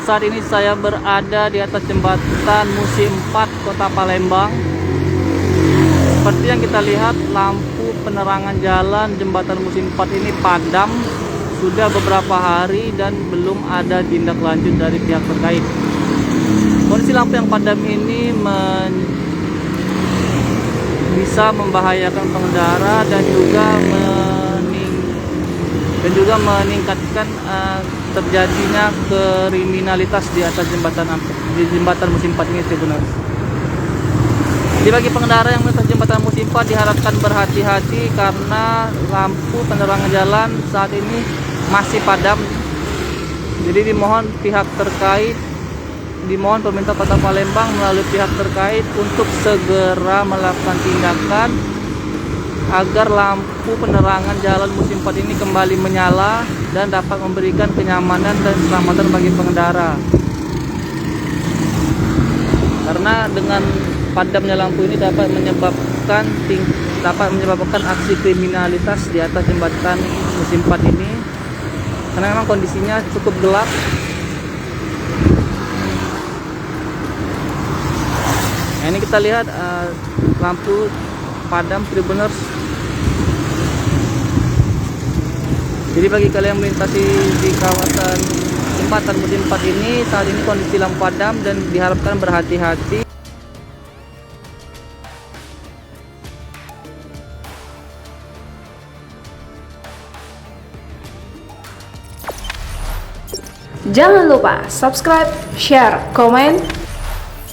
Saat ini saya berada di atas jembatan Musi 4 Kota Palembang. Seperti yang kita lihat, lampu penerangan jalan jembatan Musi 4 ini padam sudah beberapa hari dan belum ada tindak lanjut dari pihak terkait. Kondisi lampu yang padam ini bisa membahayakan pengendara dan juga meningkatkan terjadinya kriminalitas di atas jembatan Musi 4 ini sebenarnya. Jadi bagi pengendara yang melintasi jembatan Musi 4 diharapkan berhati-hati karena lampu penerangan jalan saat ini masih padam. Jadi dimohon pemerintah Kota Palembang melalui pihak terkait untuk segera melakukan tindakan agar lampu penerangan jalan Musi 4 ini kembali menyala dan dapat memberikan kenyamanan dan keselamatan bagi pengendara. Karena dengan padamnya lampu ini dapat menyebabkan aksi kriminalitas di atas jembatan Musi 4 ini, karena memang kondisinya cukup gelap. Nah, ini kita lihat lampu padam Tribuners. Jadi bagi kalian yang melintasi di kawasan jembatan Musi 4 ini, saat ini kondisi lampu padam dan diharapkan berhati-hati. Jangan lupa subscribe, share, komen,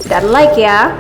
dan like ya.